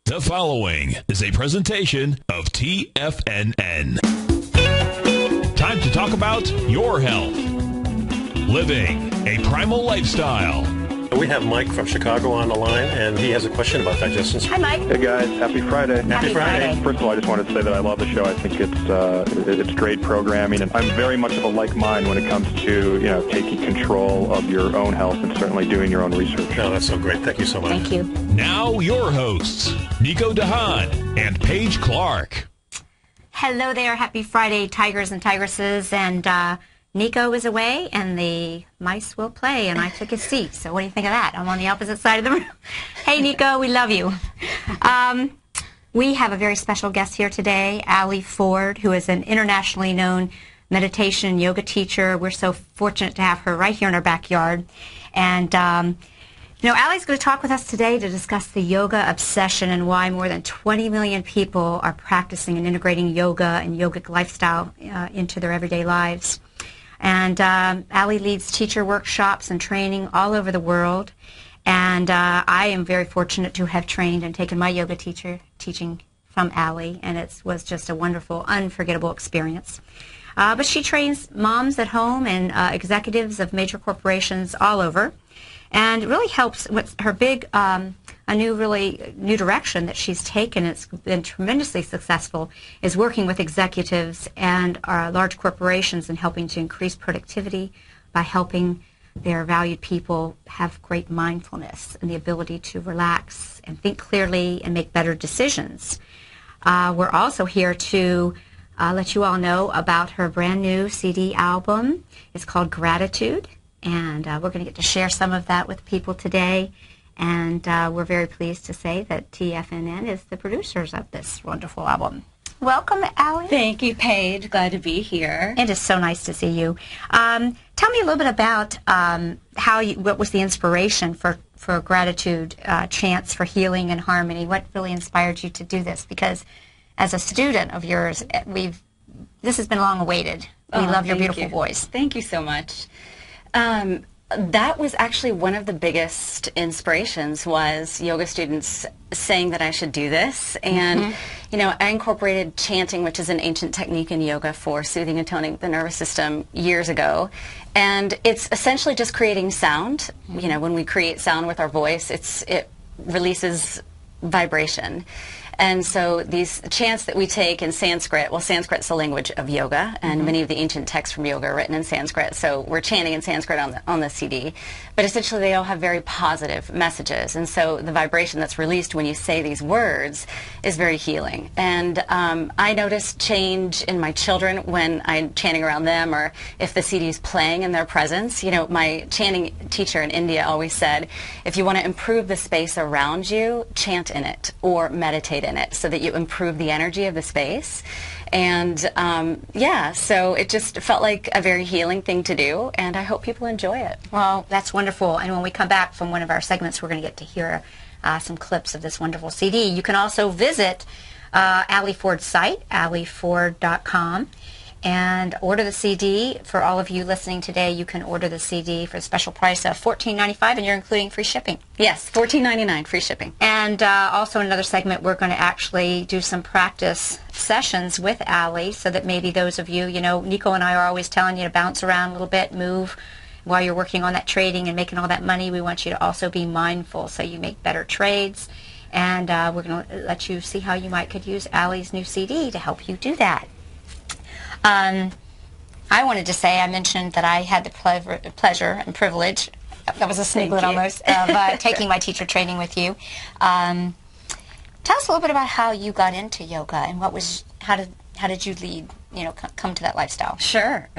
The following is a presentation of TFNN. Time to talk about your health. Living a primal lifestyle. We have Mike from Chicago on the line, and he has a question about digestion. Hi, Mike. Hey, guys. Happy Friday. Happy Friday. First of all, I just wanted to say that I love the show. I think it's great programming, and I'm very much of a like mind when it comes to, taking control of your own health and certainly doing your own research. No, that's so great. Thank you so much. Thank you. Now your hosts, Nico De Haan and Paige Clarke. Hello there. Happy Friday, tigers and tigresses. And Nico is away, and the mice will play, and I took his seat. So what do you think of that? I'm on the opposite side of the room. Hey, Nico, we love you. We have a very special guest here today, Ally Ford, who is an internationally known meditation and yoga teacher. We're so fortunate to have her right here in our backyard. And, Ally's going to talk with us today to discuss the yoga obsession and why more than 20 million people are practicing and integrating yoga and yogic lifestyle into their everyday lives. And Ally leads teacher workshops and training all over the world. And I am very fortunate to have trained and taken my yoga teaching from Ally, and it was just a wonderful, unforgettable experience. But she trains moms at home and executives of major corporations all over. And it really helps with her big, a new direction that she's taken. It's been tremendously successful, is working with executives and large corporations and helping to increase productivity by helping their valued people have great mindfulness and the ability to relax and think clearly and make better decisions. We're also here to let you all know about her brand new CD album. It's called Gratitude. And we're going to get to share some of that with people today. And we're very pleased to say that TFNN is the producers of this wonderful album. Welcome, Ally. Thank you, Paige. Glad to be here. It is so nice to see you. Tell me a little bit about what was the inspiration for Gratitude, Chants for Healing and Harmony. What really inspired you to do this? Because as a student of yours, this has been long awaited. We love your beautiful voice. Thank you so much. That was actually one of the biggest inspirations, was yoga students saying that I should do this. And, I incorporated chanting, which is an ancient technique in yoga for soothing and toning the nervous system, years ago. And it's essentially just creating sound. When we create sound with our voice, it releases vibration. And so these chants that we take in Sanskrit, well, Sanskrit's the language of yoga, and many of the ancient texts from yoga are written in Sanskrit, so we're chanting in Sanskrit on the CD. But essentially they all have very positive messages, and so the vibration that's released when you say these words is very healing. And I noticed change in my children when I'm chanting around them, or if the CD is playing in their presence. My chanting teacher in India always said, if you want to improve the space around you, chant in it, or meditate in it, so that you improve the energy of the space. And so it just felt like a very healing thing to do, and I hope people enjoy it. Well, that's wonderful. And when we come back from one of our segments, we're going to get to hear some clips of this wonderful CD. You can also visit Ally Ford's site, allyford.com, and order the CD. For all of you listening today, you can order the CD for a special price of $14.95, and you're including free shipping. Yes, $14.99, free shipping. And also in another segment, we're going to actually do some practice sessions with Ally, so that maybe those of you, Nico and I are always telling you to bounce around a little bit, move while you're working on that trading and making all that money. We want you to also be mindful so you make better trades. And we're going to let you see how you could use Ally's new CD to help you do that. I wanted to say, I mentioned that I had the pleasure and privilege, that was a sniglet almost, of taking my teacher training with you. Tell us a little bit about how you got into yoga and how did you lead, come to that lifestyle? Sure.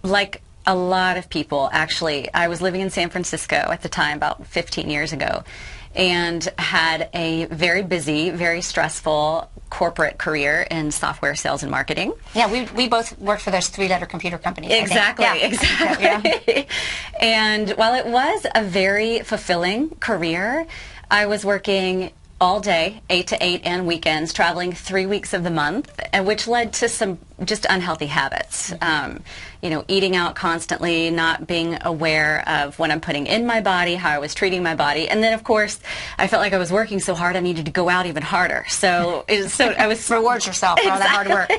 Like a lot of people, actually. I was living in San Francisco at the time, about 15 years ago, and had a very busy, very stressful corporate career in software sales and marketing. Yeah, we both worked for those three-letter computer companies. Exactly, I think. exactly. Yeah. And while it was a very fulfilling career, I was working all day, 8 to 8, and weekends, traveling 3 weeks of the month, and which led to some just unhealthy habits. You know, eating out constantly, not being aware of what I'm putting in my body, how I was treating my body, and then of course I felt like I was working so hard I needed to go out even harder. So I was Reward yourself for all that hard work.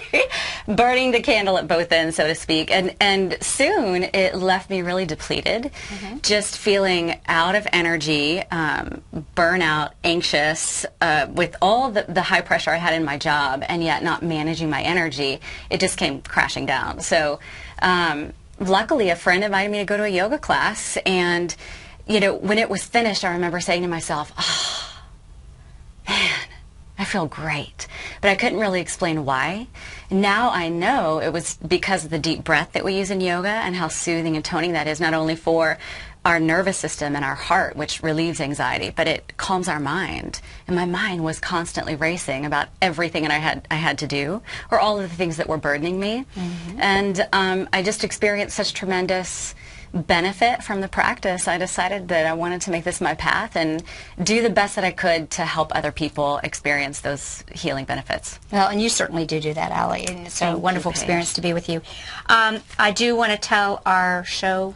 Burning the candle at both ends, so to speak, and soon it left me really depleted, just feeling out of energy, burnout, anxious, with all the high pressure I had in my job, and yet not managing my energy. It just came crashing down. So luckily a friend invited me to go to a yoga class, and you know, when it was finished, I remember saying to myself, oh man, I feel great. But I couldn't really explain why. Now I know it was because of the deep breath that we use in yoga and how soothing and toning that is, not only for our nervous system and our heart, which relieves anxiety, but it calms our mind. And my mind was constantly racing about everything that I had to do, or all of the things that were burdening me. And I just experienced such tremendous benefit from the practice. I decided that I wanted to make this my path and do the best that I could to help other people experience those healing benefits. Well, and you certainly do that, Ally, and it's a wonderful Paige. experience to be with you. I do want to tell our show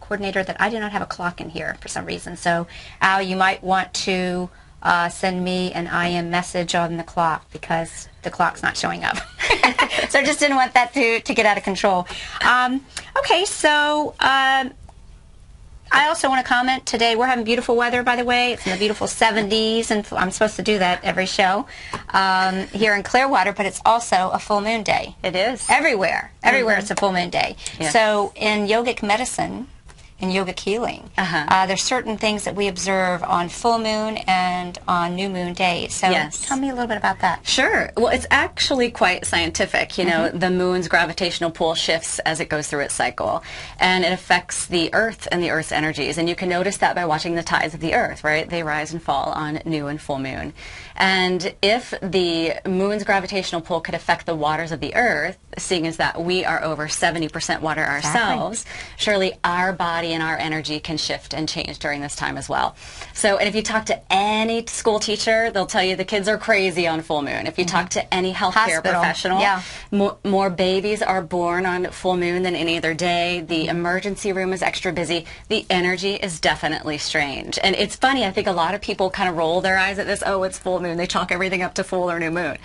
coordinator that I do not have a clock in here for some reason. So, Al, you might want to send me an IM message on the clock, because the clock's not showing up. So I just didn't want that to get out of control. Okay, so I also want to comment today. We're having beautiful weather, by the way. It's in the beautiful 70s, and I'm supposed to do that every show here in Clearwater, but it's also a full moon day. It is. Everywhere it's a full moon day. Yes. So in yogic medicine, in yogic healing, there's certain things that we observe on full moon and on new moon days. So tell me a little bit about that. Sure. Well, it's actually quite scientific. You know, the moon's gravitational pull shifts as it goes through its cycle, and it affects the Earth and the Earth's energies. And you can notice that by watching the tides of the Earth, right? They rise and fall on new and full moon. And if the moon's gravitational pull could affect the waters of the Earth, seeing as that we are over 70% water ourselves, surely our body and our energy can shift and change during this time as well. So, and if you talk to any school teacher, they'll tell you the kids are crazy on full moon. If you talk to any healthcare professional, more babies are born on full moon than any other day. The emergency room is extra busy. The energy is definitely strange. And it's funny, I think a lot of people kind of roll their eyes at this, oh, it's full moon. They chalk everything up to full or new moon.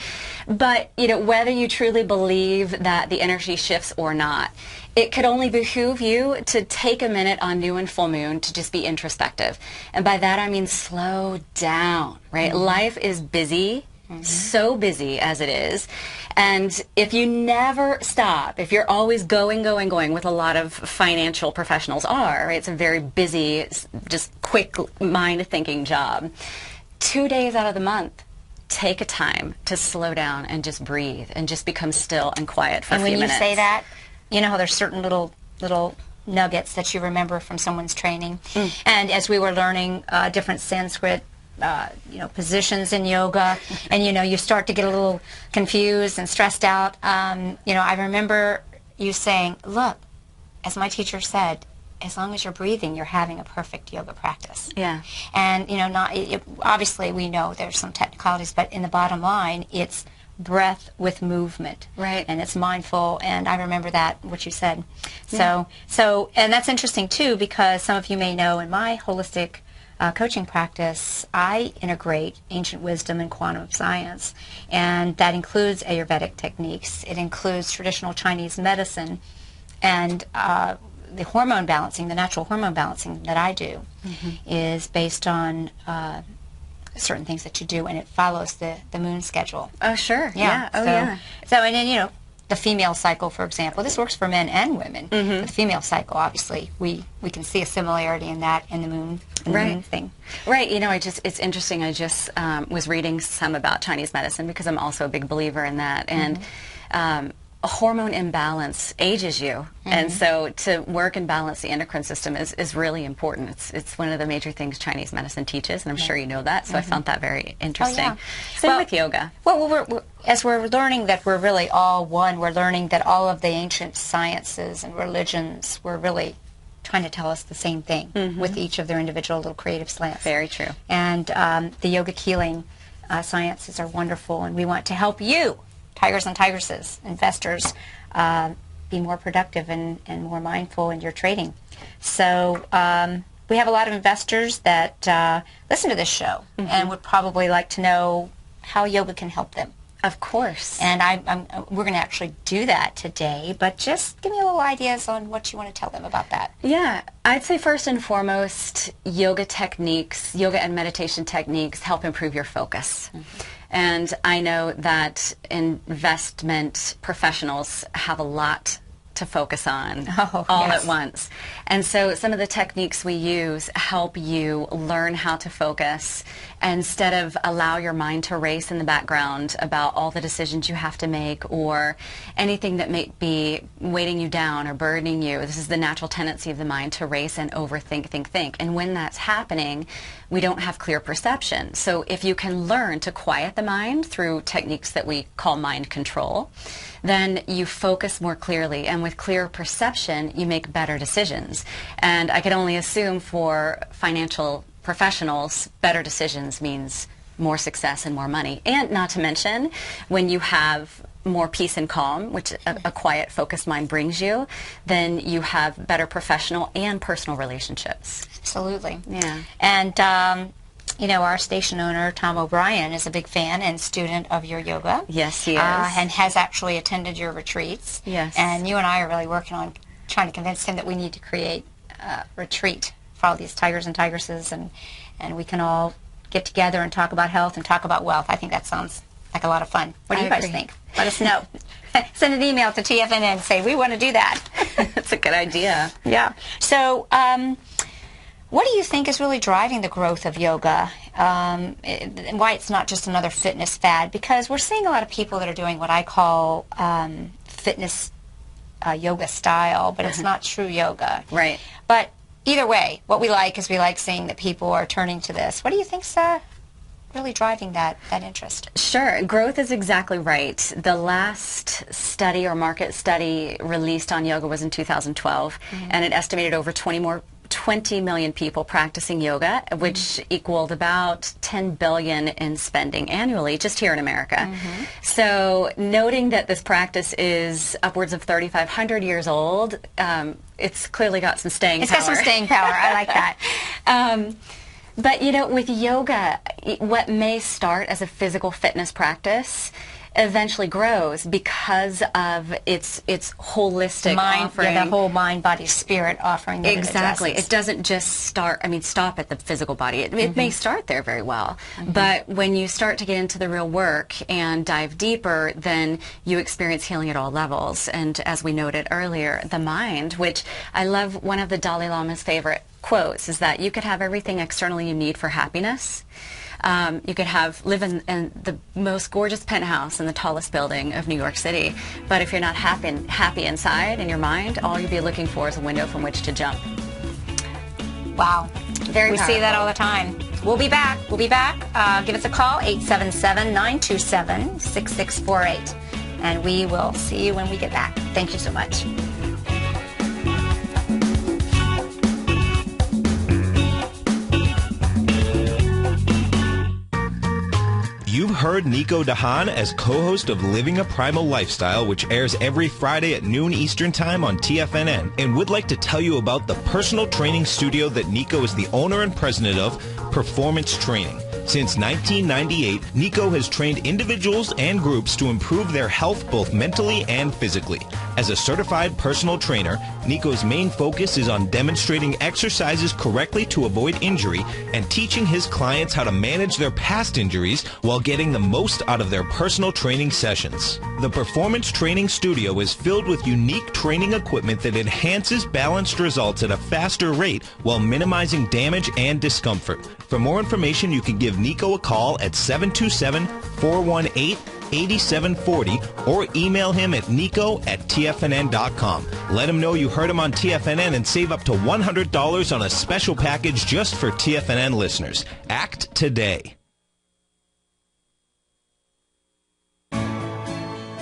But, you know, whether you truly believe that the energy shifts or not, it could only behoove you to take a minute on new and full moon to just be introspective. And by that I mean slow down, right? Life is busy, so busy as it is. And if you never stop, if you're always going, with a lot of financial professionals are, right? It's a very busy, just quick mind-thinking job. 2 days out of the month, take a time to slow down and just breathe and just become still and quiet for a few minutes. And when you say that, you know how there's certain little nuggets that you remember from someone's training. And as we were learning different Sanskrit positions in yoga, and you start to get a little confused and stressed out, I remember you saying, look, as my teacher said, as long as you're breathing, you're having a perfect yoga practice. Yeah. And obviously we know there's some technicalities, but in the bottom line, it's breath with movement, right? And it's mindful. And I remember that, what you said. So and that's interesting too, because some of you may know in my holistic coaching practice, I integrate ancient wisdom and quantum science, and that includes Ayurvedic techniques. It includes traditional Chinese medicine, and the hormone balancing, the natural hormone balancing that I do is based on certain things that you do, and it follows the moon schedule. Oh, sure. Yeah. So, and then, the female cycle, for example, this works for men and women. But the female cycle, obviously, we can see a similarity in that in the moon, moon thing. Right. It's interesting. I just was reading some about Chinese medicine because I'm also a big believer in that. And a hormone imbalance ages you, and so to work and balance the endocrine system is really important. It's one of the major things Chinese medicine teaches, and I'm sure you know that, so I found that very interesting. Same with yoga. Well, as we're learning that we're really all one, we're learning that all of the ancient sciences and religions were really trying to tell us the same thing with each of their individual little creative slants. Very true. And the yogic healing sciences are wonderful, and we want to help you, tigers and tigresses, investors, be more productive and more mindful in your trading. So we have a lot of investors that listen to this show and would probably like to know how yoga can help them. Of course. And we're going to actually do that today, but just give me a little ideas on what you want to tell them about that. Yeah, I'd say first and foremost, yoga and meditation techniques help improve your focus. And I know that investment professionals have a lot to focus on all at once. And so some of the techniques we use help you learn how to focus instead of allow your mind to race in the background about all the decisions you have to make or anything that may be weighting you down or burdening you. This is the natural tendency of the mind to race and overthink, think. And when that's happening, we don't have clear perception. So if you can learn to quiet the mind through techniques that we call mind control, then you focus more clearly, and with clear perception, you make better decisions. And I can only assume for financial professionals, better decisions means more success and more money. And not to mention, when you have more peace and calm, which a quiet, focused mind brings you, then you have better professional and personal relationships. Absolutely. Yeah. And you know, our station owner, Tom O'Brien, is a big fan and student of your yoga. Yes, he is. And has actually attended your retreats. Yes. And you and I are really working on trying to convince him that we need to create a retreat for all these tigers and tigresses, and we can all get together and talk about health and talk about wealth. I think that sounds like a lot of fun. What do you guys think? Let us know. Send an email to TFNN and say, we want to do that. That's a good idea. Yeah. So, what do you think is really driving the growth of yoga, and why it's not just another fitness fad? Because we're seeing a lot of people that are doing what I call fitness yoga style, but it's not true yoga. Right. But either way, what we like is we like seeing that people are turning to this. What do you think's really driving that interest? Sure. Growth is exactly right. The last study or market study released on yoga was in 2012, and it estimated over 20 million people practicing yoga, which equaled about 10 billion in spending annually just here in America. So noting that this practice is upwards of 3,500 years old, it's clearly got some staying power. It's got some staying power. I like that. But, you know, with yoga, what may start as a physical fitness practice eventually grows because of its holistic offering. Yeah, the whole mind, body, spirit offering. That Exactly. It doesn't just stop at the physical body. It may start there very well. But when you start to get into the real work and dive deeper, then you experience healing at all levels. And as we noted earlier, the mind, which I love, one of the Dalai Lama's favorite quotes is that you could have everything externally you need for happiness. You could live in the most gorgeous penthouse in the tallest building of New York City, but if you're not happy inside in your mind, all you'll be looking for is a window from which to jump. Wow. Very We powerful. see that all the time. We'll be back. Give us a call, 877-927-6648. And we will see you when we get back. Thank you so much. You've heard Nico De Haan as co-host of Living a Primal Lifestyle, which airs every Friday at noon Eastern Time on TFNN, and would like to tell you about the personal training studio that Nico is the owner and president of, Performance Training. Since 1998, Nico has trained individuals and groups to improve their health both mentally and physically. As a certified personal trainer, Nico's main focus is on demonstrating exercises correctly to avoid injury and teaching his clients how to manage their past injuries while getting the most out of their personal training sessions. The Performance Training Studio is filled with unique training equipment that enhances balanced results at a faster rate while minimizing damage and discomfort. For more information, you can give Nico a call at 727-418-8740 or email him at nico@tfnn.com. Let him know you heard him on TFNN and save up to $100 on a special package just for TFNN listeners. Act today.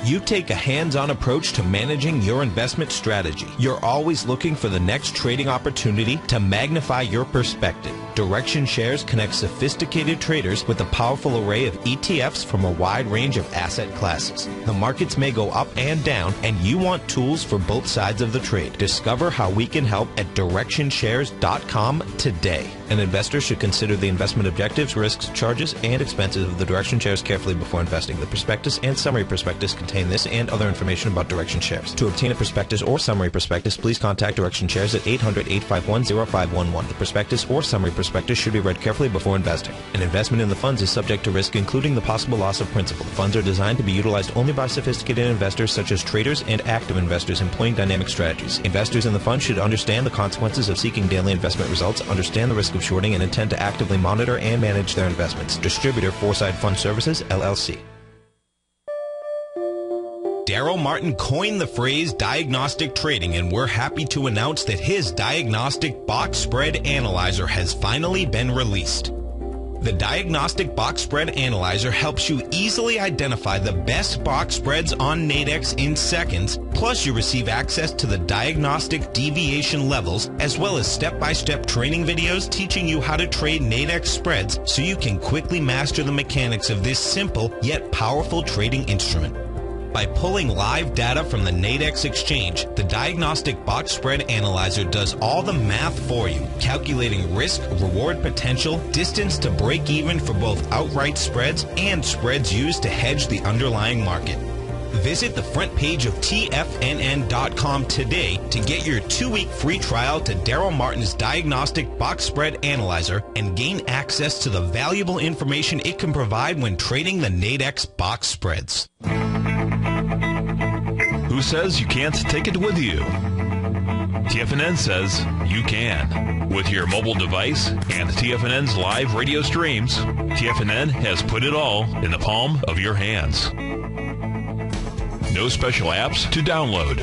You take a hands-on approach to managing your investment strategy. You're always looking for the next trading opportunity to magnify your perspective. Direction Shares connects sophisticated traders with a powerful array of ETFs from a wide range of asset classes. The markets may go up and down, and you want tools for both sides of the trade. Discover how we can help at DirectionShares.com today. An investor should consider the investment objectives, risks, charges, and expenses of the Direction Shares carefully before investing. The prospectus and summary prospectus contain this and other information about Direction Shares. To obtain a prospectus or summary prospectus, please contact Direction Shares at 800-851-0511. The prospectus or summary prospectus should be read carefully before investing. An investment in the funds is subject to risk, including the possible loss of principal. The funds are designed to be utilized only by sophisticated investors such as traders and active investors employing dynamic strategies. Investors in the fund should understand the consequences of seeking daily investment results, understand the risk of shorting, and intend to actively monitor and manage their investments. Distributor, Foreside Fund Services, LLC. Daryl Martin coined the phrase diagnostic trading, and we're happy to announce that his diagnostic box spread analyzer has finally been released. The Diagnostic Box Spread Analyzer helps you easily identify the best box spreads on Nadex in seconds, plus you receive access to the diagnostic deviation levels, as well as step-by-step training videos teaching you how to trade Nadex spreads so you can quickly master the mechanics of this simple yet powerful trading instrument. By pulling live data from the Nadex exchange, the Diagnostic Box Spread Analyzer does all the math for you, calculating risk, reward potential, distance to break even for both outright spreads and spreads used to hedge the underlying market. Visit the front page of TFNN.com today to get your 2-week free trial to Daryl Martin's Diagnostic Box Spread Analyzer and gain access to the valuable information it can provide when trading the Nadex box spreads. Who says you can't take it with you? TFNN says you can. With your mobile device and TFNN's live radio streams, TFNN has put it all in the palm of your hands. No special apps to download.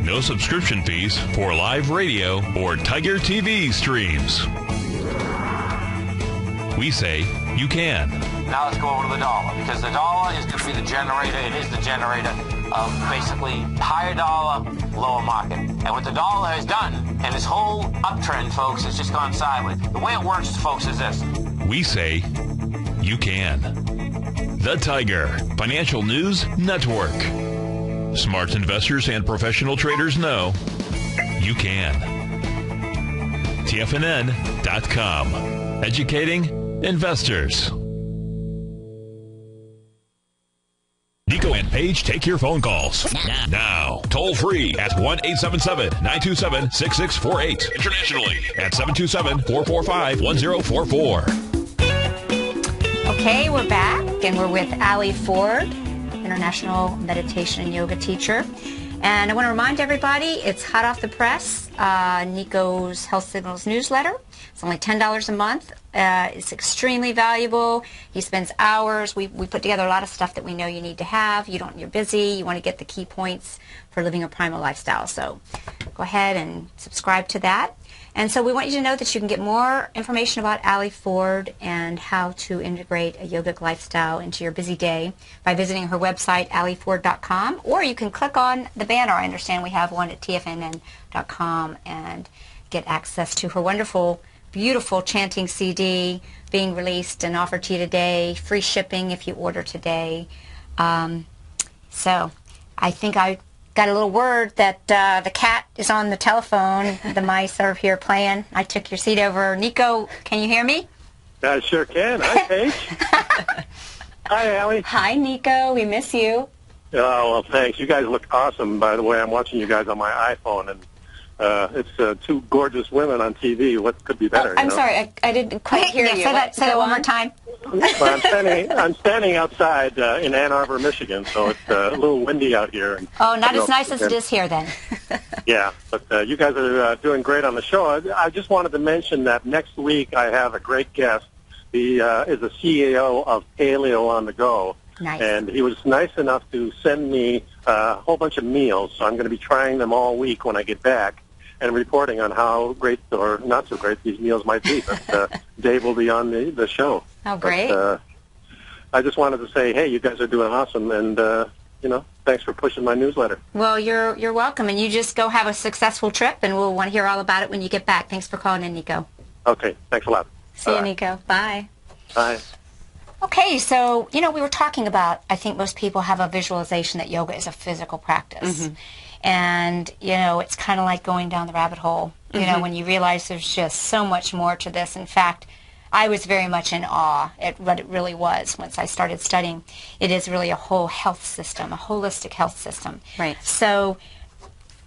No subscription fees for live radio or Tiger TV streams. We say you can. Now let's go over to the dollar, because the dollar is going to be the generator. It is the generator of basically higher dollar, lower market. And what the dollar has done, and this whole uptrend, folks, has just gone sideways. The way it works, folks, is this. We say you can. The Tiger Financial News Network. Smart investors and professional traders know you can. TFNN.com. Educating investors. Nico and Paige take your phone calls now. Toll free at 1-877-927-6648. Internationally at 727-445-1044. Okay, we're back, and we're with Ally Ford, international meditation and yoga teacher. And I want to remind everybody, it's hot off the press, Nico's Health Signals newsletter. It's only $10 a month. It's extremely valuable. He spends hours. We put together a lot of stuff that we know you need to have. You're busy. You want to get the key points for living a primal lifestyle. So go ahead and subscribe to that. And so we want you to know that you can get more information about Ally Ford and how to integrate a yogic lifestyle into your busy day by visiting her website, allyford.com, or you can click on the banner. I understand we have one at TFNN.com and get access to her wonderful, beautiful chanting CD being released and offered to you today, free shipping if you order today. So I think I got a little word that the cat is on the telephone. The mice are here playing. I took your seat over. Nico, can you hear me? I sure can. Hi, Paige. Hi, Allie. Hi, Nico. We miss you. Oh, well, thanks. You guys look awesome, by the way. I'm watching you guys on my iPhone, and it's two gorgeous women on TV. What could be better? I'm sorry. I didn't quite hear you. Say that one more time. Well, I'm standing outside in Ann Arbor, Michigan, so it's a little windy out here. And, not as nice as it is here, then. Yeah, but you guys are doing great on the show. I just wanted to mention that next week I have a great guest. He is the CEO of Paleo on the Go. Nice. And he was nice enough to send me a whole bunch of meals, so I'm going to be trying them all week when I get back and reporting on how great or not so great these meals might be. But Dave will be on the show. Oh, great. But, I just wanted to say, hey, you guys are doing awesome, and thanks for pushing my newsletter. Well, you're welcome, and you just go have a successful trip, and we'll want to hear all about it when you get back. Thanks for calling in, Nico. Okay, thanks a lot. See you, Nico. Bye. Bye. Okay, so, we were talking about, I think most people have a visualization that yoga is a physical practice. Mm-hmm. And, it's kind of like going down the rabbit hole, when you realize there's just so much more to this. In fact, I was very much in awe at what it really was once I started studying. It is really a whole health system, a holistic health system. Right. So,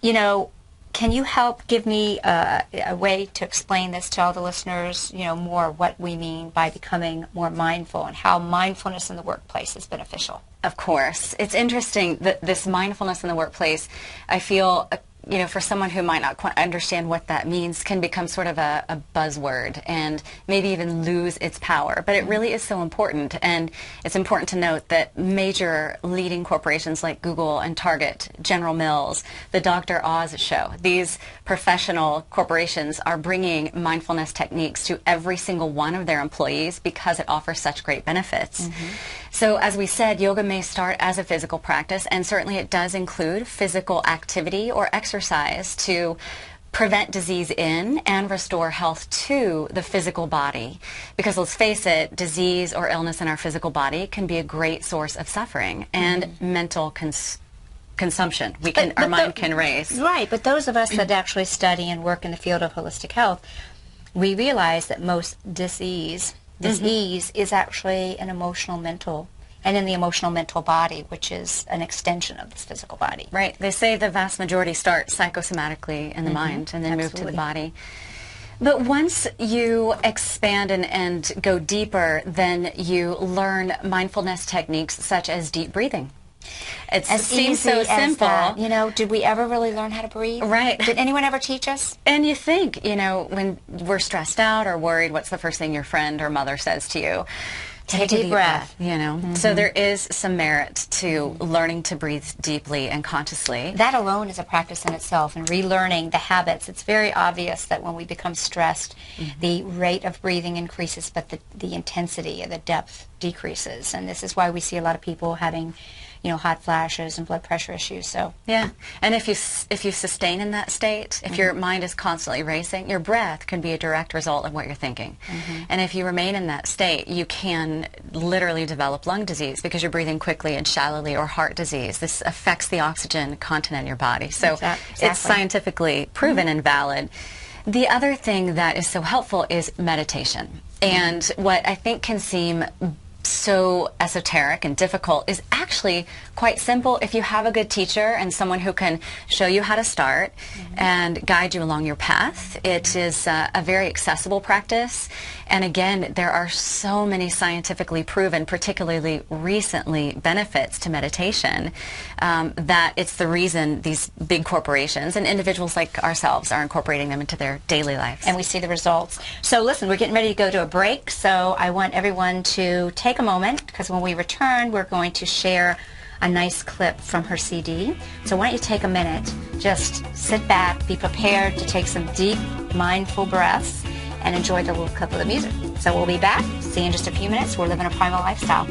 can you help give me a way to explain this to all the listeners, more what we mean by becoming more mindful and how mindfulness in the workplace is beneficial? Of course. It's interesting that this mindfulness in the workplace, I feel, for someone who might not quite understand what that means, can become sort of a buzzword and maybe even lose its power. But it really is so important. And it's important to note that major leading corporations like Google and Target, General Mills, the Dr. Oz show, these professional corporations are bringing mindfulness techniques to every single one of their employees because it offers such great benefits. Mm-hmm. So as we said, yoga may start as a physical practice, and certainly it does include physical activity or exercise to prevent disease in and restore health to the physical body. Because let's face it, disease or illness in our physical body can be a great source of suffering and mental consumption. Our mind can race. Right, but those of us that actually study and work in the field of holistic health, we realize that most disease is actually an emotional, mental, and in the emotional, mental body, which is an extension of this physical body. Right. They say the vast majority start psychosomatically in the mind and then move to the body. But once you expand and go deeper, then you learn mindfulness techniques such as deep breathing. It seems so simple. Did we ever really learn how to breathe? Right. Did anyone ever teach us? And you think, when we're stressed out or worried, what's the first thing your friend or mother says to you? Take a deep breath. So there is some merit to learning to breathe deeply and consciously. That alone is a practice in itself, and relearning the habits. It's very obvious that when we become stressed, the rate of breathing increases, but the intensity and the depth decreases. And this is why we see a lot of people having hot flashes and blood pressure issues. So yeah, and if you sustain in that state, if your mind is constantly racing, your breath can be a direct result of what you're thinking. And if you remain in that state, you can literally develop lung disease because you're breathing quickly and shallowly, or heart disease. This affects the oxygen content in your body. So it's scientifically proven and valid. The other thing that is so helpful is meditation. And what I think can seem so esoteric and difficult is actually quite simple if you have a good teacher and someone who can show you how to start and guide you along your path. It is a very accessible practice, and again, there are so many scientifically proven, particularly recently, benefits to meditation that it's the reason these big corporations and individuals like ourselves are incorporating them into their daily lives. And we see the results. So listen, we're getting ready to go to a break, so I want everyone to take a moment, because when we return, we're going to share a nice clip from her CD. So why don't you take a minute, just sit back, be prepared to take some deep, mindful breaths, and enjoy the little clip of the music. So we'll be back. See you in just a few minutes. We're living a primal lifestyle.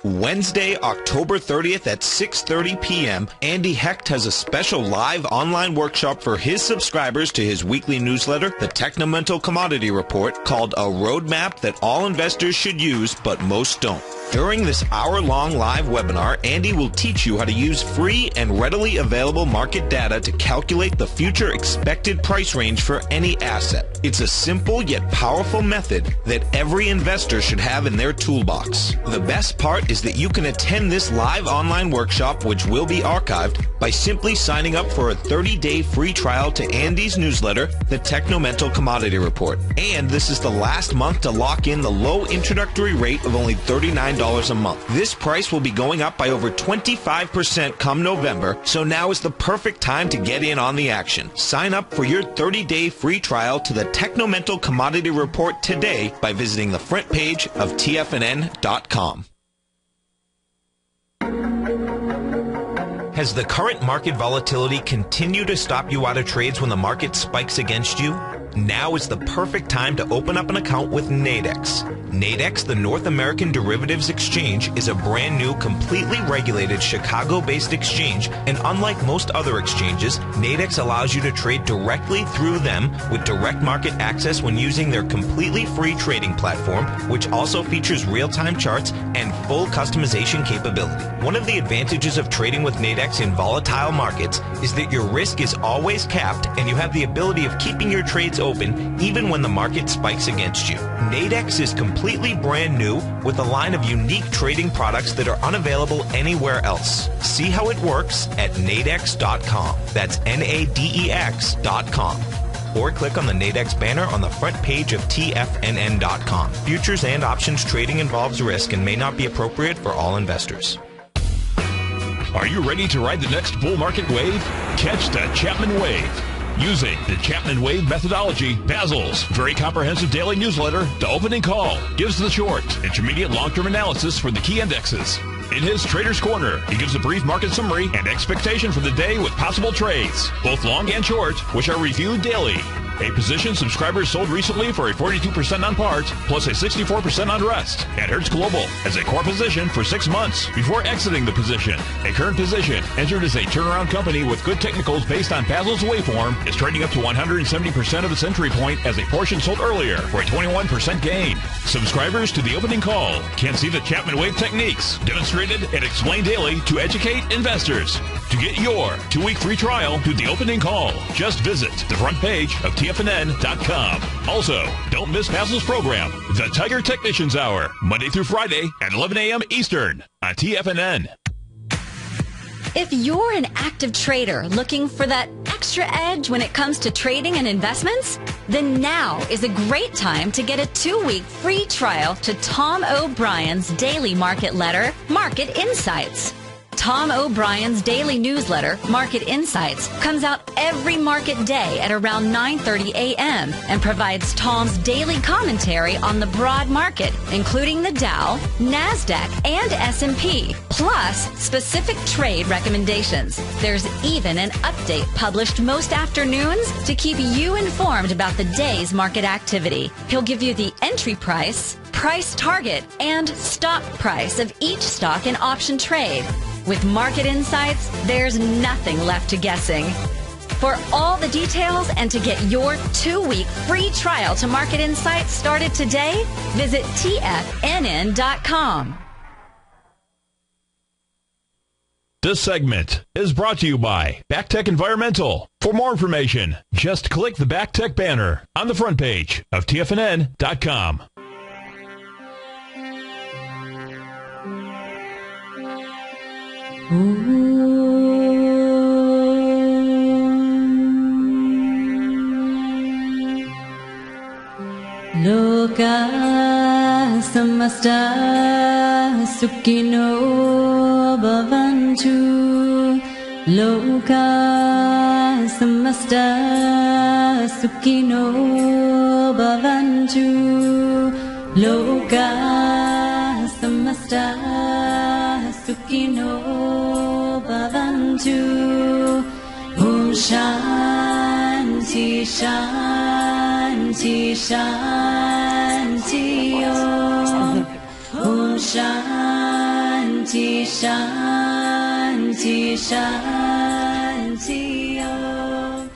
Wednesday, October 30th at 6:30 p.m., Andy Hecht has a special live online workshop for his subscribers to his weekly newsletter, the Technomental Commodity Report, called A Roadmap That All Investors Should Use, But Most Don't. During this hour-long live webinar, Andy will teach you how to use free and readily available market data to calculate the future expected price range for any asset. It's a simple yet powerful method that every investor should have in their toolbox. The best part is that you can attend this live online workshop, which will be archived, by simply signing up for a 30-day free trial to Andy's newsletter, the Technomental Commodity Report. And this is the last month to lock in the low introductory rate of only $39 a month. This price will be going up by over 25% come November, so now is the perfect time to get in on the action. Sign up for your 30-day free trial to the Technomental Commodity Report today by visiting the front page of TFNN.com. Has the current market volatility continued to stop you out of trades when the market spikes against you? Now is the perfect time to open up an account with Nadex. Nadex, the North American Derivatives Exchange, is a brand new, completely regulated Chicago-based exchange, and unlike most other exchanges, Nadex allows you to trade directly through them with direct market access when using their completely free trading platform, which also features real-time charts and full customization capability. One of the advantages of trading with Nadex in volatile markets is that your risk is always capped and you have the ability of keeping your trades open even when the market spikes against you. Nadex is completely brand new with a line of unique trading products that are unavailable anywhere else. See how it works at nadex.com. That's NADEX.com. Or click on the Nadex banner on the front page of TFNN.com. Futures and options trading involves risk and may not be appropriate for all investors. Are you ready to ride the next bull market wave? Catch the Chapman Wave. Using the Chapman Wave methodology, Basil's very comprehensive daily newsletter, The Opening Call, gives the short, intermediate, long-term analysis for the key indexes. In his Trader's Corner, he gives a brief market summary and expectation for the day with possible trades, both long and short, which are reviewed daily. A position subscribers sold recently for a 42% on part, plus a 64% on rest, at Hertz Global as a core position for 6 months before exiting the position. A current position, entered as a turnaround company with good technicals based on Basil's waveform, is trading up to 170% of its entry point as a portion sold earlier for a 21% gain. Subscribers to The Opening Call can see the Chapman Wave techniques demonstrated and explained daily to educate investors. To get your 2-week free trial to The Opening Call, just visit the front page of TFNN.com. Also, don't miss Basil's program, The Tiger Technicians Hour, Monday through Friday at 11 a.m. Eastern on TFNN. If you're an active trader looking for that extra edge when it comes to trading and investments, then now is a great time to get a 2-week free trial to Tom O'Brien's daily market letter, Market Insights. Tom O'Brien's daily newsletter, Market Insights, comes out every market day at around 9:30 a.m. and provides Tom's daily commentary on the broad market, including the Dow, NASDAQ, and S&P, plus specific trade recommendations. There's even an update published most afternoons to keep you informed about the day's market activity. He'll give you the entry price, price target, and stop price of each stock in option trade. With Market Insights, there's nothing left to guessing. For all the details and to get your 2-week free trial to Market Insights started today, visit TFNN.com. This segment is brought to you by BackTech Environmental. For more information, just click the BackTech banner on the front page of TFNN.com. Loka samasta sukhino bhavantu. Loka samasta sukhino bhavantu. Loka samasta sukhino bhavantu. Om Shanti Shanti Shanti Om. Om Shanti Shanti Shanti Om.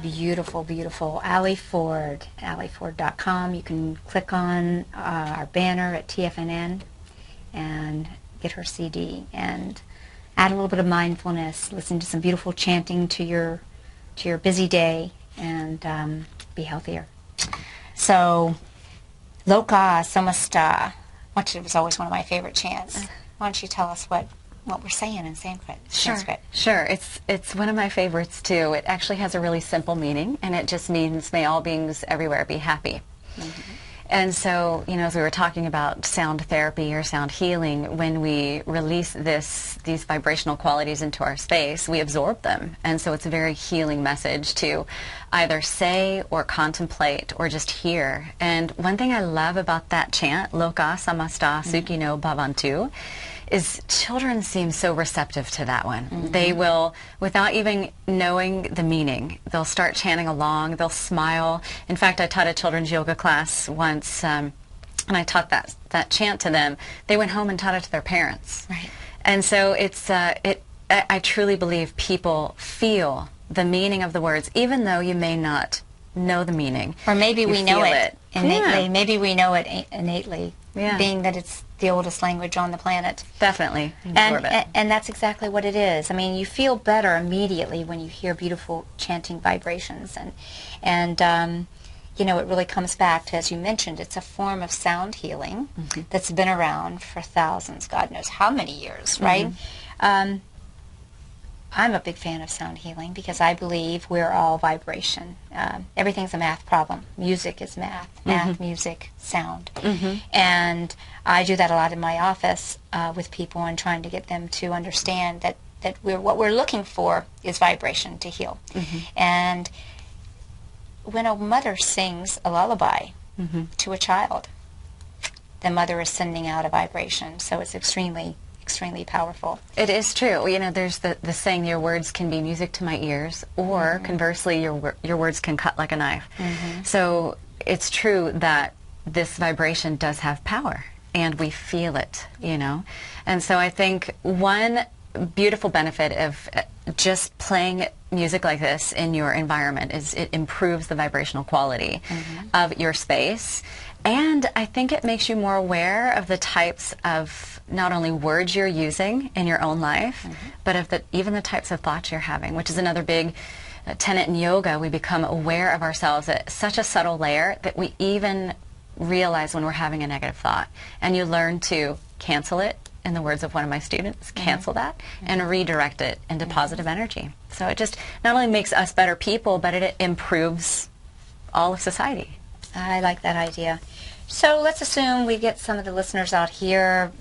Beautiful, beautiful. Ally Ford, allyford.com. You can click on our banner at TFNN and get her CD and add a little bit of mindfulness, listen to some beautiful chanting to your busy day, and be healthier. So, Loka Samasta, which was always one of my favorite chants. Why don't you tell us what we're saying in Sanskrit? Sure. It's one of my favorites too. It actually has a really simple meaning, and it just means may all beings everywhere be happy. Mm-hmm. And so, as we were talking about sound therapy or sound healing, when we release these vibrational qualities into our space, we absorb them. And so it's a very healing message to either say or contemplate or just hear. And one thing I love about that chant, Loka Samasta Sukhino Bhavantu, is children seem so receptive to that one. They will, without even knowing the meaning, they'll start chanting along, they'll smile. In fact, I taught a children's yoga class once, and I taught that chant to them. They went home and taught it to their parents. Right. And so I truly believe people feel the meaning of the words, even though you may not know the meaning. Or maybe we know it innately. Yeah. Maybe we know it innately, Yeah. being that it's the oldest language on the planet. Definitely. Absorb it. And that's exactly what it is. I mean, you feel better immediately when you hear beautiful chanting vibrations. And you know, it really comes back to, as you mentioned, it's a form of sound healing that's been around for thousands, God knows how many years, right? I'm a big fan of sound healing because I believe we're all vibration. Everything's a math problem. Music is math. Math, music, sound. And I do that a lot in my office with people and trying to get them to understand that what we're looking for is vibration to heal. And when a mother sings a lullaby to a child, the mother is sending out a vibration. So it's extremely powerful. It is true. You know, there's the saying, your words can be music to my ears, or conversely, your words can cut like a knife. So it's true that this vibration does have power, and we feel it, you know. And so I think one beautiful benefit of just playing music like this in your environment is it improves the vibrational quality of your space. And I think it makes you more aware of the types of not only words you're using in your own life, but of even the types of thoughts you're having, which is another big tenet in yoga. We become aware of ourselves at such a subtle layer that we even realize when we're having a negative thought. And you learn to cancel it, in the words of one of my students, cancel that, and redirect it into positive energy. So it just not only makes us better people, but it improves all of society. I like that idea. So let's assume we get some of the listeners out here,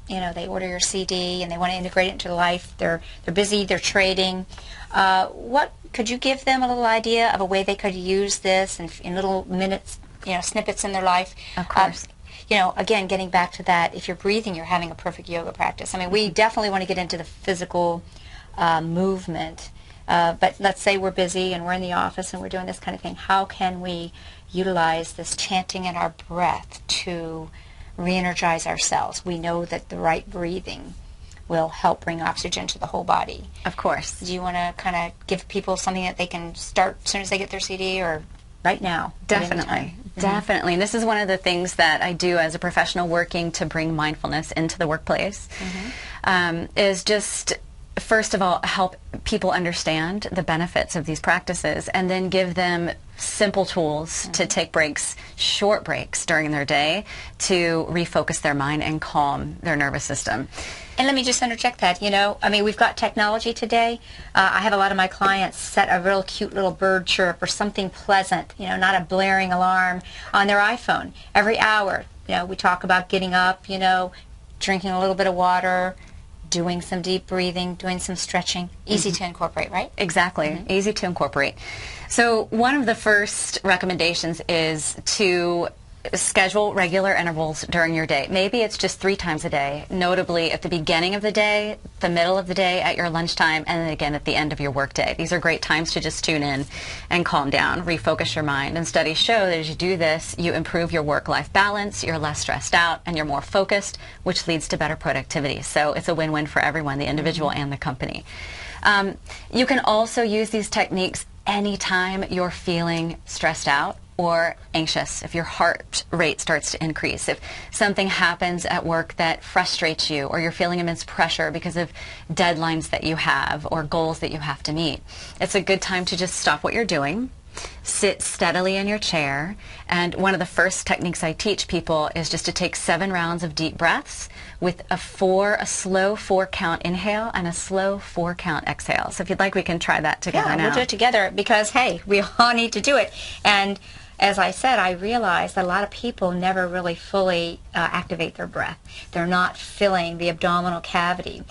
you know, they order your CD and they want to integrate it into their life. They're busy, they're trading. What could you give them a little idea of a way they could use this in little minutes, you know, snippets in their life? Of course. You know, again, getting back to that, if you're breathing, you're having a perfect yoga practice. I mean, we definitely want to get into the physical movement. But let's say we're busy and we're in the office and we're doing this kind of thing. How can we utilize this chanting and our breath to re-energize ourselves? We know that the right breathing will help bring oxygen to the whole body. Of course. Do you want to kind of give people something that they can start as soon as they get their CD, or right now? Definitely. Definitely. And this is one of the things that I do as a professional working to bring mindfulness into the workplace, is just, first of all, help people understand the benefits of these practices, and then give them simple tools to take breaks, short breaks during their day, to refocus their mind and calm their nervous system. And let me just interject that, you know, I mean, we've got technology today. I have a lot of my clients set a real cute little bird chirp or something pleasant, you know, not a blaring alarm, on their iPhone every hour. You know, we talk about getting up, you know, drinking a little bit of water, doing some deep breathing, doing some stretching. Easy to incorporate, right? Exactly. Easy to incorporate. So one of the first recommendations is to schedule regular intervals during your day. Maybe it's just 3 times a day, notably at the beginning of the day, the middle of the day, at your lunchtime, and then again at the end of your workday. These are great times to just tune in and calm down, refocus your mind. And studies show that as you do this, you improve your work-life balance, you're less stressed out, and you're more focused, which leads to better productivity. So it's a win-win for everyone, the individual and the company. You can also use these techniques anytime you're feeling stressed out or anxious, if your heart rate starts to increase, if something happens at work that frustrates you, or you're feeling immense pressure because of deadlines that you have or goals that you have to meet. It's a good time to just stop what you're doing, sit steadily in your chair, and one of the first techniques I teach people is just to take 7 rounds of deep breaths with a slow 4 count inhale and a slow 4 count exhale. So if you'd like, we can try that together now. We'll do it together because, hey, we all need to do it. And as I said, I realized that a lot of people never really fully activate their breath. They're not filling the abdominal cavity,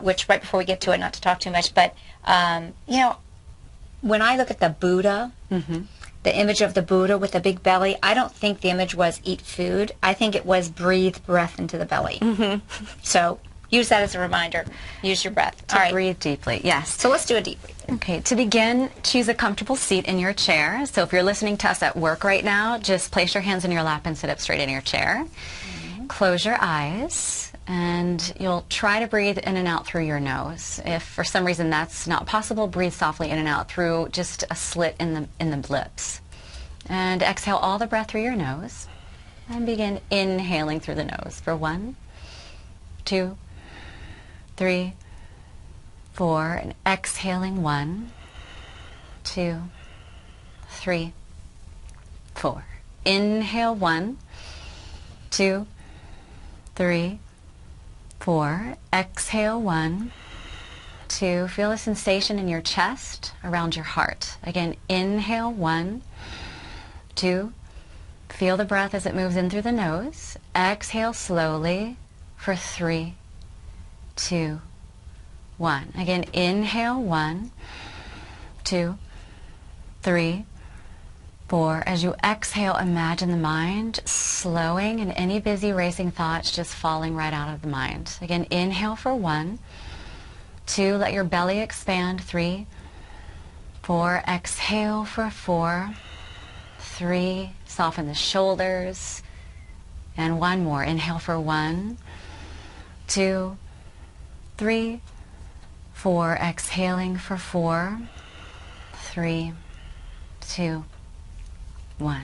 which right before we get to it, not to talk too much, but, you know, when I look at the Buddha, the image of the Buddha with the big belly, I don't think the image was eat food. I think it was breathe breath into the belly. So use that as a reminder. Use your breath. To All right. breathe deeply, yes. So let's do a deep breath. Okay, to begin, choose a comfortable seat in your chair. So if you're listening to us at work right now, just place your hands in your lap and sit up straight in your chair. Close your eyes, and you'll try to breathe in and out through your nose. If for some reason that's not possible, breathe softly in and out through just a slit in the lips. And exhale all the breath through your nose, and begin inhaling through the nose for 1, 2, 3, 4, and exhaling 1, 2, 3, 4. Inhale 1, 2, 3, 4. Exhale 1, 2. Feel a sensation in your chest around your heart. Again, inhale 1, 2. Feel the breath as it moves in through the nose. Exhale slowly for 3, 2, 1. Again, inhale 1, 2, 3, 4. As you exhale, imagine the mind slowing and any busy racing thoughts just falling right out of the mind. Again, inhale for 1, 2. Let your belly expand. 3, 4. Exhale for 4, 3. Soften the shoulders. And 1 more. Inhale for 1, 2, 3, 4. Exhaling for 4, 3, 2, 1.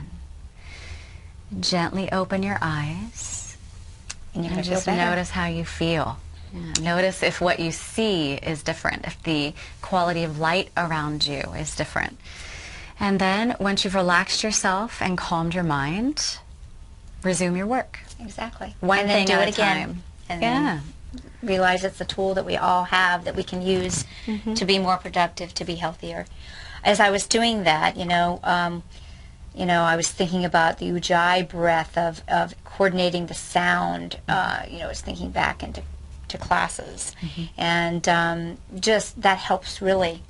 Gently open your eyes and just notice how you feel. Yeah, notice if what you see is different, if the quality of light around you is different. And then once you've relaxed yourself and calmed your mind, resume your work. Exactly. One thing do at it a again. time. And Yeah. then realize it's a tool that we all have that we can use to be more productive, to be healthier. As I was doing that, I was thinking about the Ujjayi breath of coordinating the sound. I was thinking back into classes, and just that helps really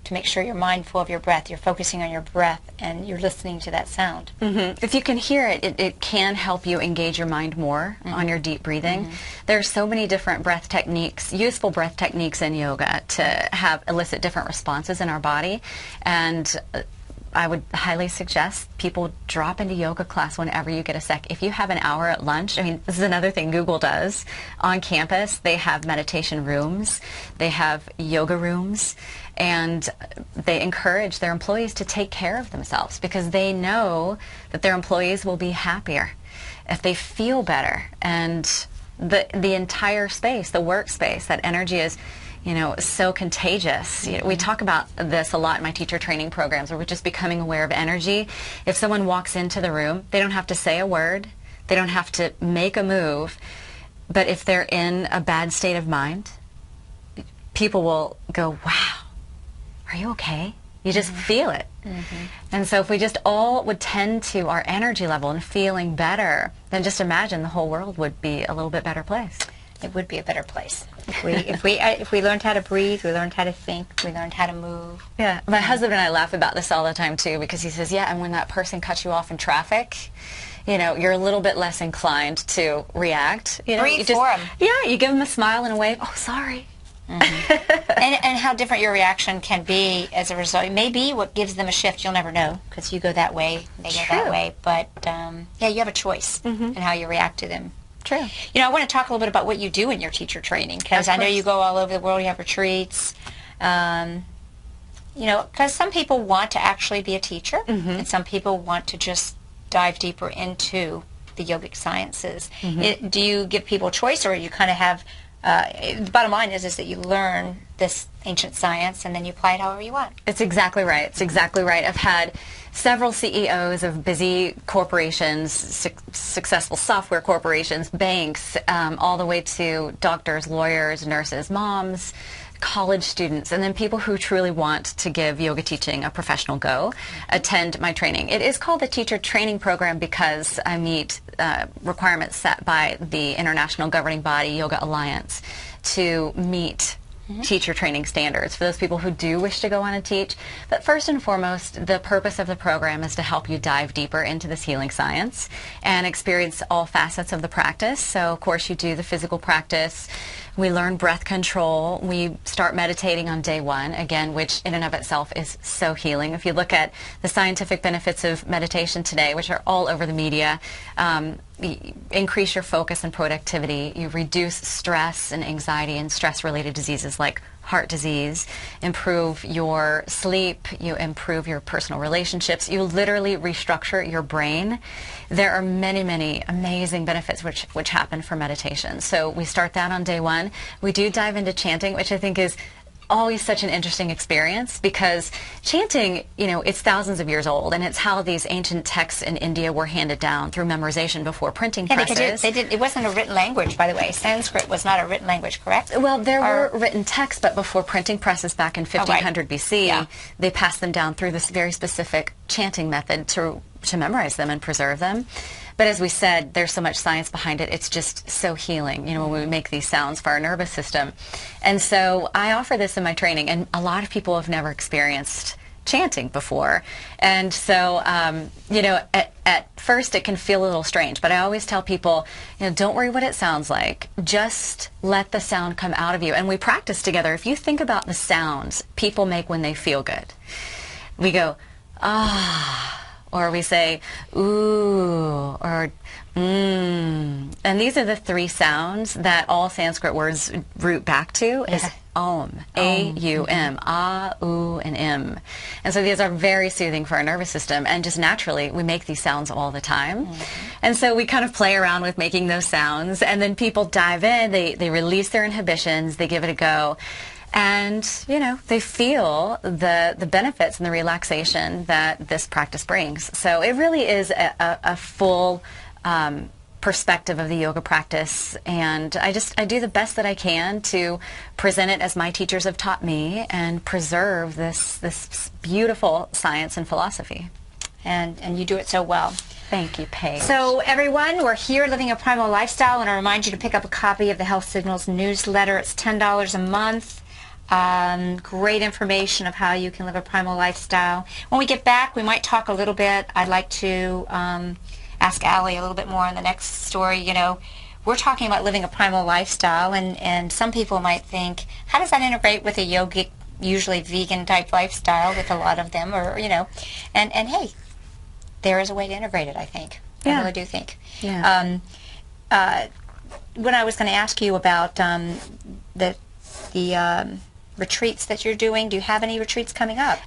to make sure you're mindful of your breath. You're focusing on your breath, and you're listening to that sound. If you can hear it, it can help you engage your mind more on your deep breathing. There are so many different breath techniques, useful breath techniques in yoga to elicit different responses in our body, and I would highly suggest people drop into yoga class whenever you get a sec. If you have an hour at lunch, this is another thing Google does. On campus, they have meditation rooms, they have yoga rooms, and they encourage their employees to take care of themselves because they know that their employees will be happier if they feel better. And the entire space, the workspace, that energy is so contagious. We talk about this a lot in my teacher training programs where we're just becoming aware of energy. If someone walks into the room, they don't have to say a word, they don't have to make a move, but if they're in a bad state of mind, people will go, wow, are you okay? You just feel it. And so if we just all would tend to our energy level and feeling better, then just imagine the whole world would be a little bit better place. It would be a better place if we learned how to breathe, we learned how to think, we learned how to move. Yeah, my husband and I laugh about this all the time too, because he says, yeah, and when that person cuts you off in traffic, you're a little bit less inclined to react. Breathe for them. Yeah, you give them a smile and a wave. Oh, sorry. And how different your reaction can be as a result. It may be what gives them a shift. You'll never know because you go that way, they go that way. But you have a choice in how you react to them. True. I want to talk a little bit about what you do in your teacher training because I know you go all over the world. You have retreats. Because some people want to actually be a teacher, and some people want to just dive deeper into the yogic sciences. Do you give people a choice, or you kind of have? The bottom line is that you learn this ancient science and then you apply it however you want. It's exactly right. It's exactly right. I've had several CEOs of busy corporations, successful software corporations, banks, all the way to doctors, lawyers, nurses, moms, college students, and then people who truly want to give yoga teaching a professional go attend my training. It is called the Teacher Training Program because I meet requirements set by the international governing body, Yoga Alliance, to meet teacher training standards for those people who do wish to go on and teach. But first and foremost, the purpose of the program is to help you dive deeper into this healing science and experience all facets of the practice. So, of course, you do the physical practice, We learn breath control. We start meditating on day 1, again, which in and of itself is so healing. If you look at the scientific benefits of meditation today, which are all over the media, you increase your focus and productivity. You reduce stress and anxiety and stress-related diseases like heart disease, improve your sleep, you improve your personal relationships, you literally restructure your brain. There are many, many amazing benefits which happen for meditation. So we start that on day 1. We do dive into chanting, which I think is always such an interesting experience, because chanting, you know, it's thousands of years old, and it's how these ancient texts in India were handed down through memorization before printing presses. Because it wasn't a written language, by the way. Sanskrit was not a written language, correct? Well, there were written texts, but before printing presses back in 1500 BC, they passed them down through this very specific chanting method to memorize them and preserve them. But as we said, there's so much science behind it. It's just so healing, you know, when we make these sounds for our nervous system. And so I offer this in my training, and a lot of people have never experienced chanting before. And so, you know, at first it can feel a little strange, but I always tell people, you know, don't worry what it sounds like. Just let the sound come out of you. And we practice together. If you think about the sounds people make when they feel good, we go, ah. Or we say, ooh, or and these are the 3 sounds that all Sanskrit words root back to, is Om, A-U-M, Ah, Oo, and M. And so these are very soothing for our nervous system, and just naturally, we make these sounds all the time. And so we kind of play around with making those sounds, and then people dive in, they release their inhibitions, they give it a go. And, you know, they feel the benefits and the relaxation that this practice brings. So it really is a full perspective of the yoga practice. And I do the best that I can to present it as my teachers have taught me and preserve this beautiful science and philosophy. And you do it so well. Thank you, Paige. So everyone, we're here living a primal lifestyle, and I remind you to pick up a copy of the Health Signals newsletter. It's $10 a month. Great information of how you can live a primal lifestyle. When we get back, we might talk a little bit. I'd like to ask Ally a little bit more on the next story. You know, we're talking about living a primal lifestyle, and some people might think, how does that integrate with a yogic, usually vegan type lifestyle with a lot of them, or, you know, and hey, there is a way to integrate it, I think. I really do think. Yeah. When I was going to ask you about the retreats that you're doing, do you have any retreats coming up?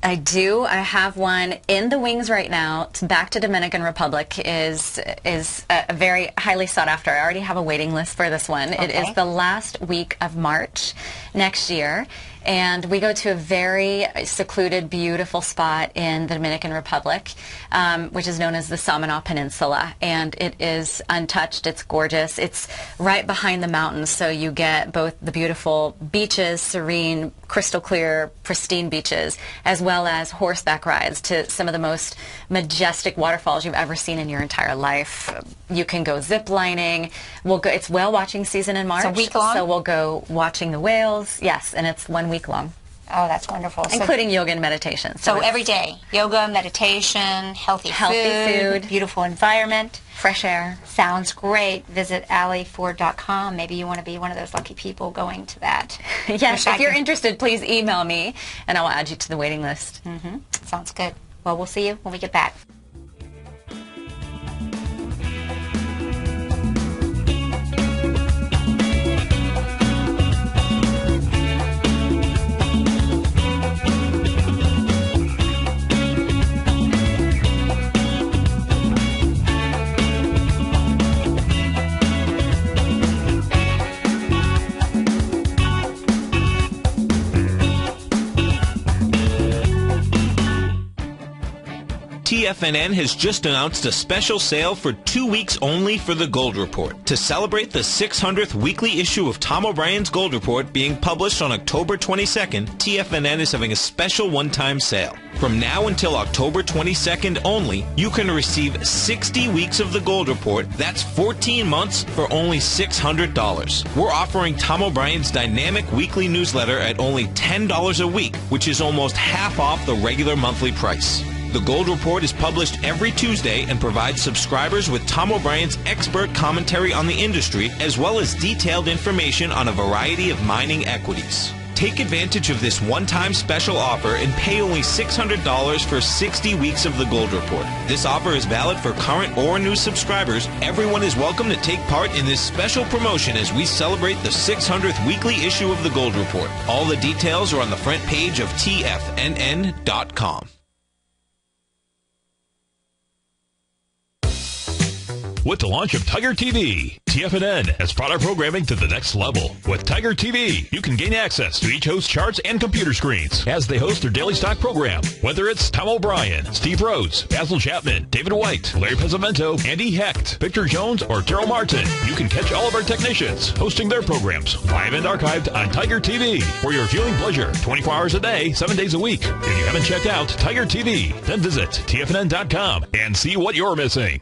I do. I have one in the wings right now. It's back to Dominican Republic is a very highly sought after. I already have a waiting list for this one. Okay. It is the last week of March next year. And we go to a very secluded, beautiful spot in the Dominican Republic, which is known as the Samana Peninsula. And it is untouched. It's gorgeous. It's right behind the mountains, so you get both the beautiful beaches, serene, crystal clear, pristine beaches, as well as horseback rides to some of the most majestic waterfalls you've ever seen in your entire life. You can go zip lining. It's whale watching season in March. It's a week long? So we'll go watching the whales. Yes, and it's 1 week long. Oh, that's wonderful. Including yoga and meditation. So every day, yoga, meditation, healthy food, beautiful environment. Fresh air. Sounds great. Visit allyford.com. Maybe you want to be one of those lucky people going to that. Yes, if you're interested, please email me, and I will add you to the waiting list. Mm-hmm. Sounds good. Well, we'll see you when we get back. TFNN has just announced a special sale for 2 weeks only for the Gold Report. To celebrate the 600th weekly issue of Tom O'Brien's Gold Report being published on October 22nd, TFNN is having a special one-time sale. From now until October 22nd only, you can receive 60 weeks of the Gold Report. That's 14 months for only $600. We're offering Tom O'Brien's dynamic weekly newsletter at only $10 a week, which is almost half off the regular monthly price. The Gold Report is published every Tuesday and provides subscribers with Tom O'Brien's expert commentary on the industry, as well as detailed information on a variety of mining equities. Take advantage of this one-time special offer and pay only $600 for 60 weeks of the Gold Report. This offer is valid for current or new subscribers. Everyone is welcome to take part in this special promotion as we celebrate the 600th weekly issue of the Gold Report. All the details are on the front page of TFNN.com. With the launch of Tiger TV, TFNN has brought our programming to the next level. With Tiger TV, you can gain access to each host's charts and computer screens as they host their daily stock program. Whether it's Tom O'Brien, Steve Rhodes, Basil Chapman, David White, Larry Pesavento, Andy Hecht, Victor Jones, or Terrell Martin, you can catch all of our technicians hosting their programs live and archived on Tiger TV for your viewing pleasure 24 hours a day, 7 days a week. If you haven't checked out Tiger TV, then visit TFNN.com and see what you're missing.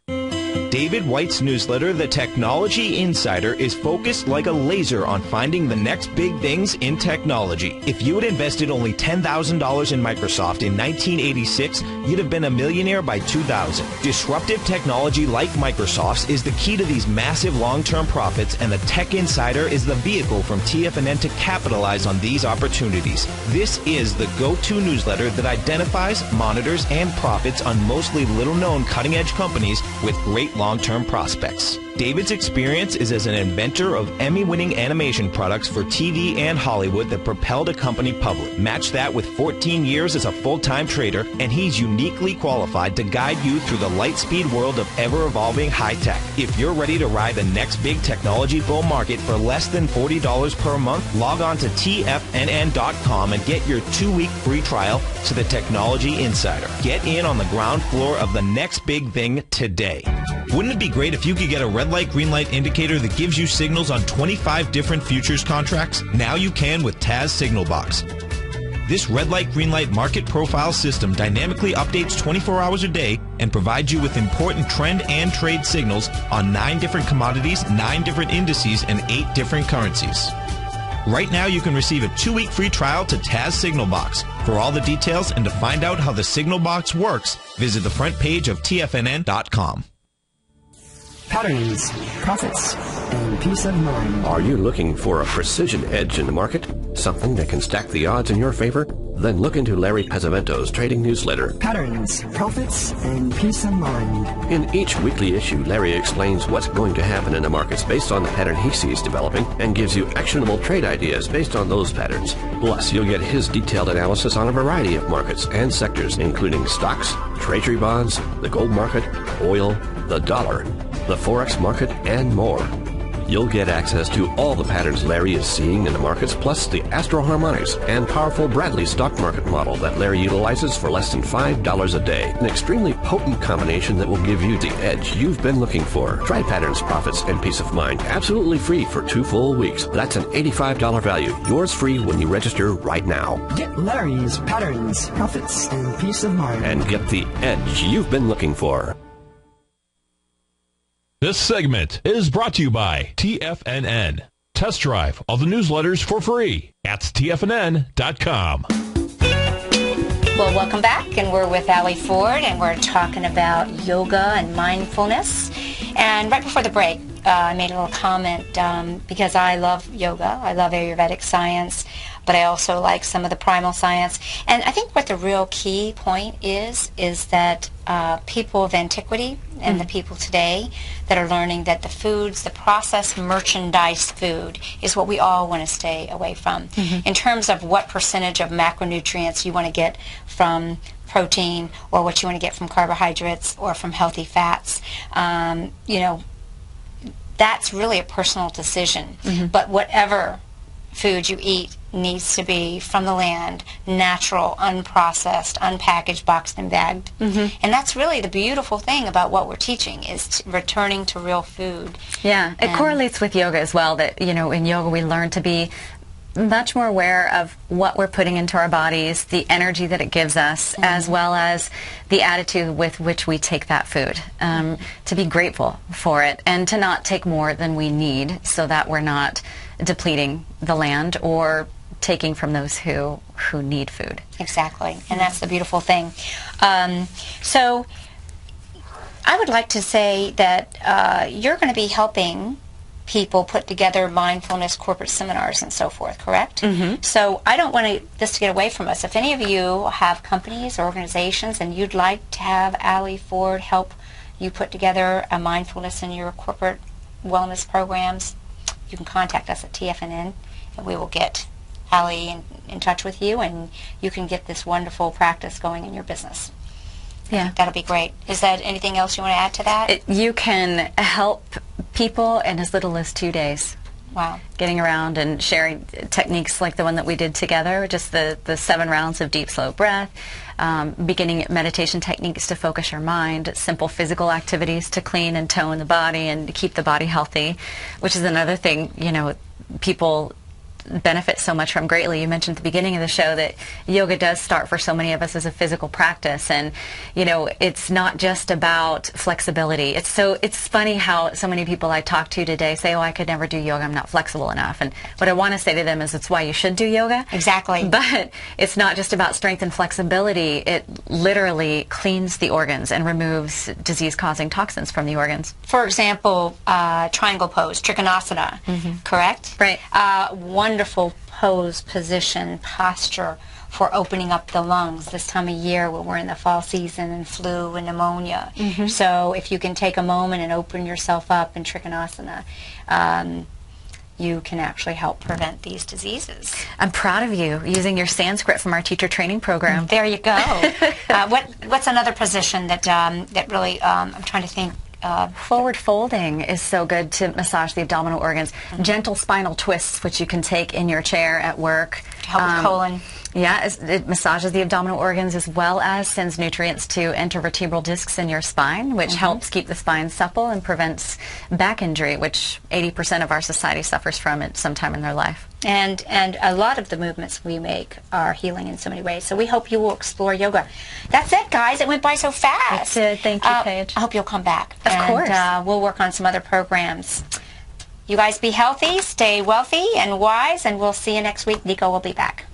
David White's newsletter, The Technology Insider, is focused like a laser on finding the next big things in technology. If you had invested only $10,000 in Microsoft in 1986, you'd have been a millionaire by 2000. Disruptive technology like Microsoft's is the key to these massive long-term profits, and the Tech Insider is the vehicle from TFNN to capitalize on these opportunities. This is the go-to newsletter that identifies, monitors, and profits on mostly little-known cutting-edge companies with great long-term prospects. David's experience is as an inventor of Emmy-winning animation products for TV and Hollywood that propelled a company public. Match that with 14 years as a full-time trader, and he's uniquely qualified to guide you through the light-speed world of ever-evolving high-tech. If you're ready to ride the next big technology bull market for less than $40 per month, log on to TFNN.com and get your 2-week free trial to the Technology Insider. Get in on the ground floor of the next big thing today. Wouldn't it be great if you could get a red light, green light indicator that gives you signals on 25 different futures contracts? Now you can with Taz Signal Box. This red light, green light market profile system dynamically updates 24 hours a day and provides you with important trend and trade signals on 9 different commodities, 9 different indices, and 8 different currencies. Right now you can receive a 2-week free trial to Taz Signal Box. For all the details and to find out how the Signal Box works, visit the front page of TFNN.com. Patterns, profits, and peace of mind. Are you looking for a precision edge in the market? Something that can stack the odds in your favor? Then look into Larry Pesavento's trading newsletter. Patterns, profits, and peace of mind. In each weekly issue, Larry explains what's going to happen in the markets based on the pattern he sees developing and gives you actionable trade ideas based on those patterns. Plus, you'll get his detailed analysis on a variety of markets and sectors, including stocks, treasury bonds, the gold market, oil, the dollar, the Forex market, and more. You'll get access to all the patterns Larry is seeing in the markets, plus the Astro Harmonics and powerful Bradley stock market model that Larry utilizes for less than $5 a day. An extremely potent combination that will give you the edge you've been looking for. Try Patterns, Profits, and Peace of Mind absolutely free for 2 full weeks. That's an $85 value. Yours free when you register right now. Get Larry's Patterns, Profits, and Peace of Mind. And get the edge you've been looking for. This segment is brought to you by TFNN. Test drive all the newsletters for free at TFNN.com. Well, welcome back, and we're with Ally Ford, and we're talking about yoga and mindfulness. And right before the break, I made a little comment because I love yoga. I love Ayurvedic science, but I also like some of the primal science. And I think what the real key point is that people of antiquity and the people today that are learning that the foods, the processed merchandise food, is what we all want to stay away from. In terms of what percentage of macronutrients you want to get from protein, or what you want to get from carbohydrates or from healthy fats, you know, that's really a personal decision. But whatever food you eat needs to be from the land, natural, unprocessed, unpackaged, boxed and bagged. And that's really the beautiful thing about what we're teaching, is returning to real food. Yeah, it correlates with yoga as well, that, you know, in yoga we learn to be much more aware of what we're putting into our bodies, the energy that it gives us, as well as the attitude with which we take that food. To be grateful for it and to not take more than we need, so that we're not depleting the land or taking from those who need food. Exactly, and that's the beautiful thing. So I would like to say that you're going to be helping people put together mindfulness corporate seminars and so forth, correct? Mm-hmm. So I don't want this to get away from us. If any of you have companies or organizations and you'd like to have Ally Ford help you put together a mindfulness in your corporate wellness programs, you can contact us at TFNN, and we will get Ally in touch with you, and you can get this wonderful practice going in your business. Yeah. That'll be great. Is that anything else you want to add to that? You can help people in as little as 2 days. Wow. Getting around and sharing techniques like the one that we did together, just the 7 rounds of deep, slow breath, beginning meditation techniques to focus your mind, simple physical activities to clean and tone the body and to keep the body healthy, which is another thing, people benefit so much from greatly. You mentioned at the beginning of the show that yoga does start for so many of us as a physical practice, and it's not just about flexibility. It's funny how so many people I talk to today say, "Oh, I could never do yoga, I'm not flexible enough." And what I want to say to them is it's why you should do yoga. Exactly. But it's not just about strength and flexibility. It literally cleans the organs and removes disease-causing toxins from the organs. For example, triangle pose, Trikonasana, correct? Right. Wonderful pose, position, posture for opening up the lungs this time of year when we're in the fall season and flu and pneumonia. So if you can take a moment and open yourself up in Trikonasana, you can actually help prevent these diseases. I'm proud of you using your Sanskrit from our teacher training program. There you go. What's another position that really, I'm trying to think. Forward folding is so good to massage the abdominal organs. Gentle spinal twists, which you can take in your chair at work. To help with colon. Yeah, it massages the abdominal organs as well as sends nutrients to intervertebral discs in your spine, which helps keep the spine supple and prevents back injury, which 80% of our society suffers from at some time in their life. And a lot of the movements we make are healing in so many ways. So we hope you will explore yoga. That's it, guys. It went by so fast. It did. Thank you, Paige. I hope you'll come back. Of course. We'll work on some other programs. You guys be healthy, stay wealthy and wise, and we'll see you next week. Nico will be back.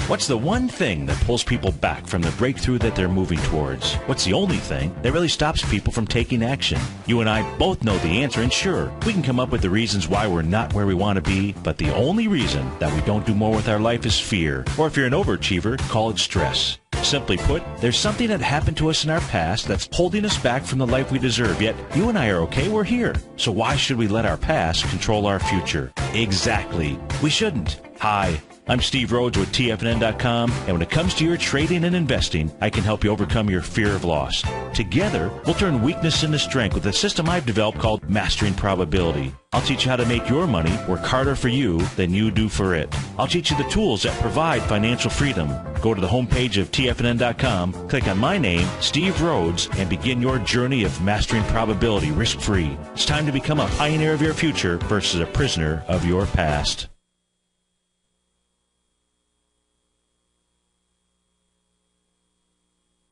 What's the one thing that pulls people back from the breakthrough that they're moving towards? What's the only thing that really stops people from taking action? You and I both know the answer, and sure, we can come up with the reasons why we're not where we want to be, but the only reason that we don't do more with our life is fear. Or if you're an overachiever, call it stress. Simply put, there's something that happened to us in our past that's holding us back from the life we deserve, yet you and I are okay, we're here. So why should we let our past control our future? Exactly. We shouldn't. Hi, I'm Steve Rhodes with TFNN.com, and when it comes to your trading and investing, I can help you overcome your fear of loss. Together, we'll turn weakness into strength with a system I've developed called Mastering Probability. I'll teach you how to make your money work harder for you than you do for it. I'll teach you the tools that provide financial freedom. Go to the homepage of TFNN.com, click on my name, Steve Rhodes, and begin your journey of mastering probability risk-free. It's time to become a pioneer of your future versus a prisoner of your past.